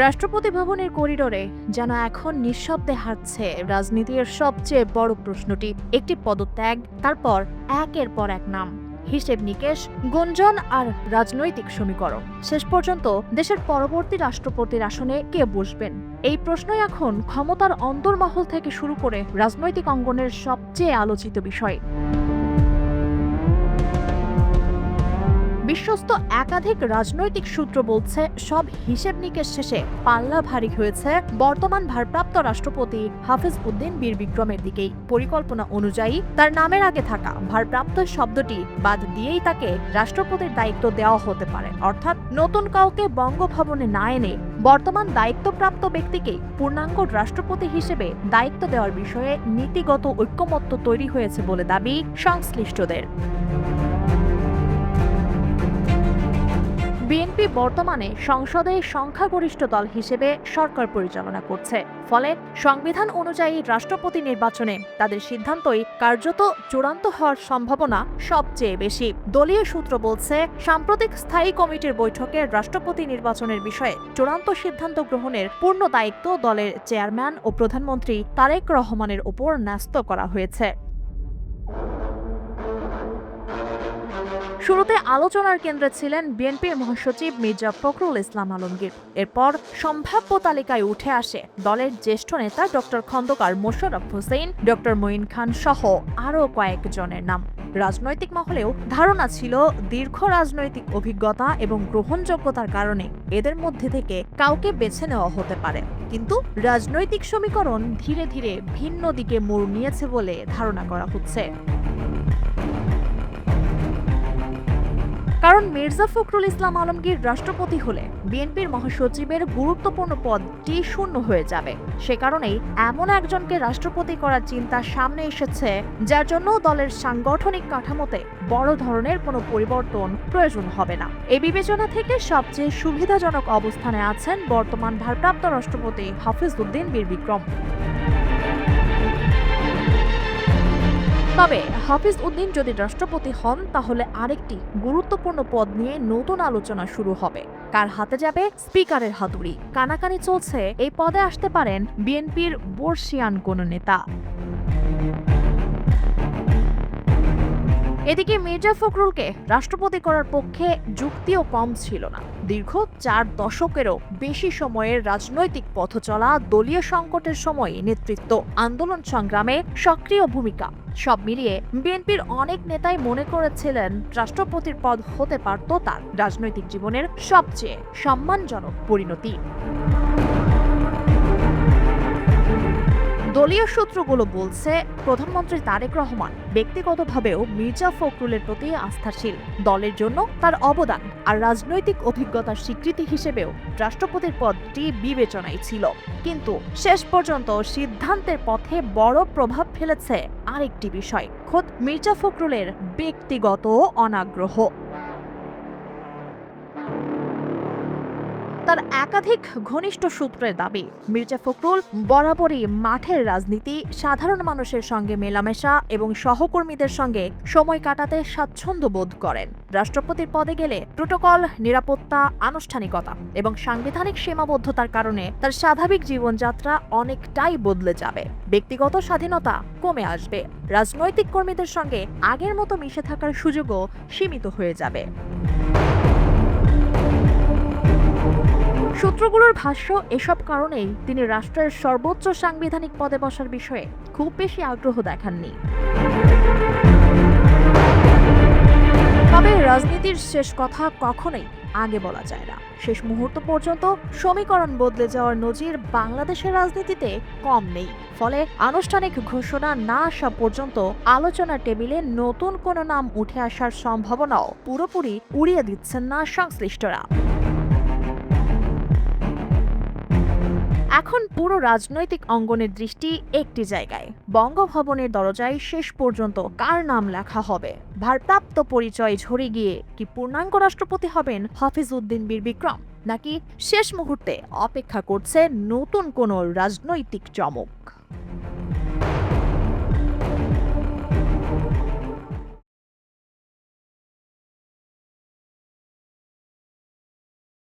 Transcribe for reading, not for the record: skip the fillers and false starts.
রাষ্ট্রপতি ভবনের করিডোরে যেন এখন নিঃশব্দে হাঁটছে রাজনীতির সবচেয়ে বড় প্রশ্নটি। একটি পদত্যাগ, তারপর একের পর এক নাম, হিসেব নিকেশ, গুঞ্জন আর রাজনৈতিক সমীকরণ। শেষ পর্যন্ত দেশের পরবর্তী রাষ্ট্রপতির আসনে কে বসবেন, এই প্রশ্নই এখন ক্ষমতার অন্তর্মহল থেকে শুরু করে রাজনৈতিক অঙ্গনের সবচেয়ে আলোচিত বিষয়। বিশ্বস্ত একাধিক রাজনৈতিক সূত্র বলছে, সব হিসেব নিকেশ শেষে পাল্লা ভারী হয়েছে বর্তমান ভারপ্রাপ্ত রাষ্ট্রপতি হাফিজ উদ্দিন বীর বিক্রমের দিকেই। পরিকল্পনা অনুযায়ী তার নামের আগে থাকা ভারপ্রাপ্ত শব্দটি বাদ দিয়েই তাকে রাষ্ট্রপতির দায়িত্ব দেওয়া হতে পারে, অর্থাৎ নতুন কাউকে বঙ্গভবনে না এনে বর্তমান দায়িত্বপ্রাপ্ত ব্যক্তিকেই পূর্ণাঙ্গ রাষ্ট্রপতি হিসেবে দায়িত্ব দেওয়ার বিষয়ে নীতিগত ঐক্যমত্য তৈরি হয়েছে বলে দাবি সংশ্লিষ্টদের। বিএনপি বর্তমানে সংসদে সংখ্যাগরিষ্ঠ দল হিসেবে সরকার পরিচালনা করছে, ফলে সংবিধান অনুযায়ী রাষ্ট্রপতি নির্বাচনে তাদের সিদ্ধান্তই কার্যত চূড়ান্ত হওয়ার সম্ভাবনা সবচেয়ে বেশি। দলীয় সূত্র বলছে, সাম্প্রতিক স্থায়ী কমিটির বৈঠকে রাষ্ট্রপতি নির্বাচনের বিষয়ে চূড়ান্ত সিদ্ধান্ত গ্রহণের পূর্ণ দায়িত্ব দলের চেয়ারম্যান ও প্রধানমন্ত্রী তারেক রহমানের উপর ন্যস্ত করা হয়েছে। শুরুতে আলোচনার কেন্দ্রে ছিলেন বিএনপির মহাসচিব মির্জা ফখরুল ইসলাম আলমগীর। এরপর সম্ভাব্য তালিকায় উঠে আসে দলের জ্যেষ্ঠ নেতা ডক্টর খন্দকার মোশাররফ হোসেন, ডক্টর মঈন খান সহ আরও কয়েকজনের নাম। রাজনৈতিক মহলেও ধারণা ছিল, দীর্ঘ রাজনৈতিক অভিজ্ঞতা এবং গ্রহণযোগ্যতার কারণে এদের মধ্যে থেকে কাউকে বেছে নেওয়া হতে পারে। কিন্তু রাজনৈতিক সমীকরণ ধীরে ধীরে ভিন্ন দিকে মোড় নিয়েছে বলে ধারণা করা হচ্ছে। কারণ মির্জা ফখরুল ইসলাম আলমগীর রাষ্ট্রপতি হলে বিএনপির মহাসচিবের গুরুত্বপূর্ণ পদটি শূন্য হয়ে যাবে। সে কারণেই এমন একজনকে রাষ্ট্রপতি করার চিন্তা সামনে এসেছে, যার জন্য দলের সাংগঠনিক কাঠামোতে বড় ধরনের কোনো পরিবর্তন প্রয়োজন হবে না। এই বিবেচনা থেকে সবচেয়ে সুবিধাজনক অবস্থানে আছেন বর্তমান ভারপ্রাপ্ত রাষ্ট্রপতি হাফিজ উদ্দিন বীর বিক্রম। তবে হাফিজ উদ্দিন যদি রাষ্ট্রপতি হন, তাহলে আরেকটি গুরুত্বপূর্ণ পদ নিয়ে নতুন আলোচনা শুরু হবে। কার হাতে যাবে স্পিকারের হাতুড়ি? কানাকানি চলছে এই পদে আসতে পারেন বিএনপির বর্ষিয়ান কোন নেতা। এদিকে মির্জা ফখরুলকে রাষ্ট্রপতি করার পক্ষে যুক্তিও কম ছিল না। দীর্ঘ 4 দশকেরও বেশি সময়ের রাজনৈতিক পথ চলা, দলীয় সংকটের সময় নেতৃত্ব, আন্দোলন সংগ্রামে সক্রিয় ভূমিকা, সব মিলিয়ে বিএনপির অনেক নেতাই মনে করেছিলেন রাষ্ট্রপতির পদ হতে পারত তার রাজনৈতিক জীবনের সবচেয়ে সম্মানজনক পরিণতি। দলীয় সূত্রগুলো বলছে, প্রধানমন্ত্রী তারেক রহমান ব্যক্তিগতভাবেও মির্জা ফখরুলের প্রতি আস্থাশীল। দলের জন্য তার অবদান আর রাজনৈতিক অভিজ্ঞতার স্বীকৃতি হিসেবেও রাষ্ট্রপতির পদটি বিবেচনায় ছিল। কিন্তু শেষ পর্যন্ত সিদ্ধান্তের পথে বড় প্রভাব ফেলেছে আরেকটি বিষয়, খোদ মির্জা ফখরুলের ব্যক্তিগত অনাগ্রহ। তার একাধিক ঘনিষ্ঠ সূত্রের দাবি, মির্জা ফখরুল বরাবরই মাঠের রাজনীতি, সাধারণ মানুষের সঙ্গে মেলামেশা এবং সহকর্মীদের সঙ্গে সময় কাটাতে স্বাচ্ছন্দ্য বোধ করেন। রাষ্ট্রপতির পদে গেলে প্রোটোকল, নিরাপত্তা, আনুষ্ঠানিকতা এবং সাংবিধানিক সীমাবদ্ধতার কারণে তার স্বাভাবিক জীবনযাত্রা অনেকটাই বদলে যাবে। ব্যক্তিগত স্বাধীনতা কমে আসবে, রাজনৈতিক কর্মীদের সঙ্গে আগের মতো মিশে থাকার সুযোগও সীমিত হয়ে যাবে। সূত্রগুলোর ভাষ্য, এসব কারণেই তিনি রাষ্ট্রের সর্বোচ্চ সাংবিধানিক পদে বসার বিষয়ে খুব বেশি আগ্রহ দেখাননি। তবে রাজনীতির শেষ কথা কখনোই আগে বলা যায় না। শেষ মুহূর্ত পর্যন্ত সমীকরণ বদলে যাওয়ার নজির বাংলাদেশের রাজনীতিতে কম নেই। ফলে আনুষ্ঠানিক ঘোষণা না আসা পর্যন্ত আলোচনার টেবিলে নতুন কোনো নাম উঠে আসার সম্ভাবনাও পুরোপুরি উড়িয়ে দিচ্ছেন না সংশ্লিষ্টরা। এখন পুরো রাজনৈতিক অঙ্গনের দৃষ্টি একটি জায়গায়, বঙ্গভবনের দরজায় শেষ পর্যন্ত কার নাম লেখা হবে। ভারপ্রাপ্ত পরিচয় ঝরে গিয়ে কি পূর্ণাঙ্গ রাষ্ট্রপতি হবেন হাফিজ উদ্দিন বীর বিক্রম, নাকি শেষ মুহূর্তে অপেক্ষা করছে নতুন কোনো রাজনৈতিক চমক?